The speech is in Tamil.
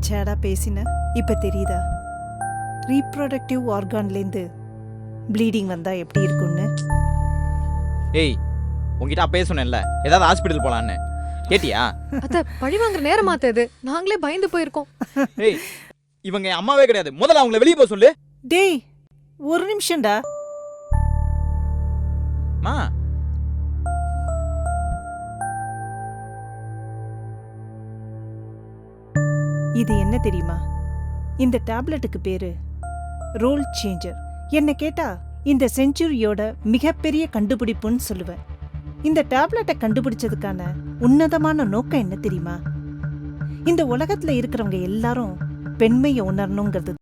சேடா பேசின இப்ப தெரியுதா ரீப்ரொடக்டிவ் ஆர்கான்லேருந்து ப்ளீடிங் வந்தா எப்படி இருக்கும்னு? ஏய் உங்ககிட்ட அப்பயே சொன்னேன்ல ஏதாவது ஹாஸ்பிட்டல் போலான்னு, கேட்டியா? அத்தை பழி வாங்குற நேரமாத்த இது. நாங்களே பயந்து போயிருக்கோம். ஏய் இவங்க என் அம்மாவே கிடையாது, முதல்ல அவங்கள வெளியே போக சொல்லு. டேய் ஒரு நிமிஷம்டா. மா இது என்ன தெரியுமா? இந்த டேப்லெட்டுக்கு பேரு ரோல் சேஞ்சர். என்ன கேட்டா இந்த செஞ்சுரியோட மிகப்பெரிய கண்டுபிடிப்புன்னு சொல்லுவேன். இந்த டேப்லெட்டை கண்டுபிடிச்சதுக்கான உன்னதமான நோக்கம் என்ன தெரியுமா? இந்த உலகத்துல இருக்கிறவங்க எல்லாரும் பெண்மையை உணரணுங்கிறது